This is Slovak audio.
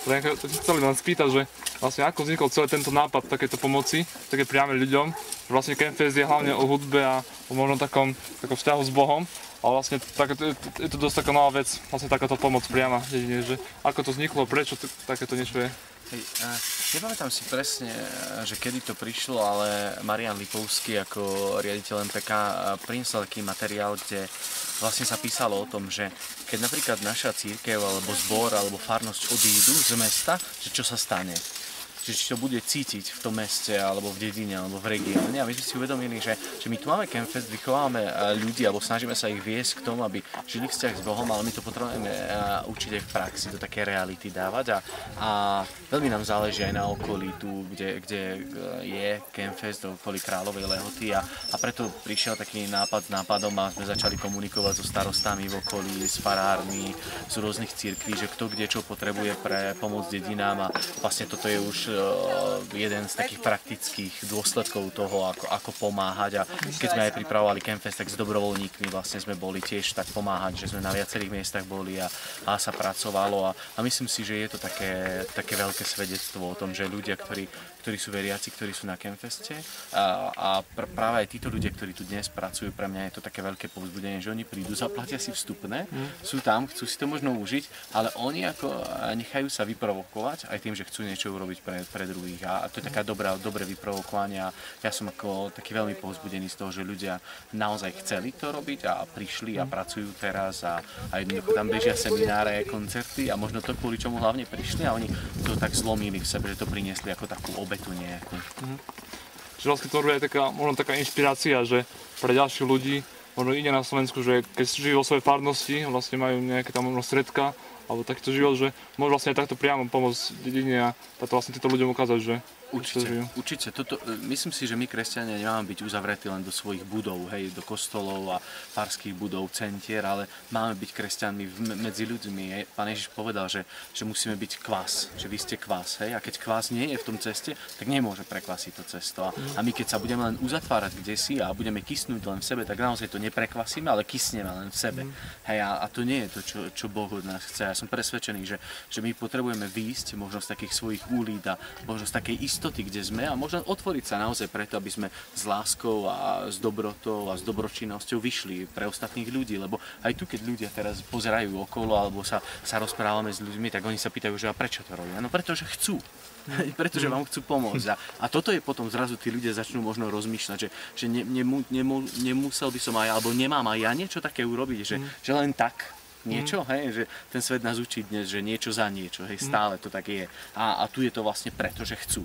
chceli len spýtať, že vlastne ako vznikol celý tento nápad takéto pomoci, také priame ľuďom, že vlastne Campfest je hlavne o hudbe a o možno takom vzťahu s Bohom, ale vlastne je to dosť taká nová vec, vlastne takáto pomoc priama jedine, že ako to vzniklo, prečo takéto niečo je. Nepamätám si presne, že kedy to prišlo, ale Marián Lipovský ako riaditeľ MPK priniesol taký materiál, kde vlastne sa písalo o tom, že keď napríklad naša cirkev alebo zbor alebo farnosť odídu z mesta, že čo sa stane. Že či to bude cítiť v tom meste, alebo v dedine, alebo v regióne. A my sme si uvedomili, že my tu máme Campfest, vychovávame ľudí, alebo snažíme sa ich viesť k tomu, aby žili vzťah s Bohom, ale my to potrebujeme učiť aj v praxi, do také reality dávať. A veľmi nám záleží aj na okolí tu, kde je Campfest, okolí Kráľovej Lehoty. A preto prišiel taký nápad s nápadom a sme začali komunikovať so starostami v okolí, s farármi, z rôznych cirkví, že kto kde čo potrebuje pre pomoc dedinám. A vlastne toto je už jeden z takých praktických dôsledkov toho, ako pomáhať. A keď sme aj pripravovali Campfest, tak s dobrovoľníkmi vlastne sme boli tiež tak pomáhať, že sme na viacerých miestach boli a sa pracovalo. A myslím si, že je to také veľké svedectvo o tom, že ľudia, ktorí sú veriaci, ktorí sú na Campfeste a práve aj títo ľudia, ktorí tu dnes pracujú, pre mňa je to také veľké povzbudenie, že oni prídu, zaplatia si vstupné, sú tam, chcú si to možno užiť, ale oni ako nechajú sa vyprovokovať aj tým, že chcú niečo urobiť pre druhých. A to je taká dobré vyprovokovanie. Ja som ako taký veľmi povzbudený z toho, že ľudia naozaj chceli to robiť a prišli a pracujú teraz a jednoducho tam bežia semináre, koncerty a možno to, kvôli čomu hlavne prišli a oni to tak zlomili v sebe, že to priniesli ako takú obetu nejakú. Čiže vlastne to je možno taká inšpirácia, že pre ďalších ľudí možno ide na Slovensku, že keď žijú vo svojej farnosti, vlastne majú nejaké tam možno stredka, alebo takýto život, že môžu vlastne aj takto priamo pomôcť dedine a táto vlastne týmto ľuďom ukázať, že Určite. Myslím si, že my kresťania nemáme byť uzavretí len do svojich budov, hej, do kostolov a farských budov, centier, ale máme byť kresťanmi medzi ľuďmi. Pán Ježiš povedal, že musíme byť kvás, že vy ste kvás, hej, a keď kvás nie je v tom ceste, tak nemôže prekvasiť to cesto. A my keď sa budeme len uzatvárať kdesi a budeme kysnúť len v sebe, tak naozaj to neprekvasíme, ale kysneme len v sebe. Hej, a to nie je to, čo Boh od nás chce. Ja som presvedčený, že my potrebujeme výjsť možno z takých svojich úlíd a možno z takej istoty, kde sme a možno otvoriť sa naozaj preto, aby sme s láskou a s dobrotou a s dobročinnosťou vyšli pre ostatných ľudí, lebo aj tu, keď ľudia teraz pozerajú okolo alebo sa rozprávame s ľuďmi, tak oni sa pýtajú, že a prečo to robia? No pretože chcú. Pretože vám chcú pomôcť. A toto je potom zrazu tí ľudia začnú možno rozmýšľať, že nemusel by som aj, alebo nemám aj ja niečo také urobiť, že len tak niečo, hej, že ten svet nás učí dnes, že niečo za niečo, hej, stále to tak je. A tu je to vlastne preto, že chcú.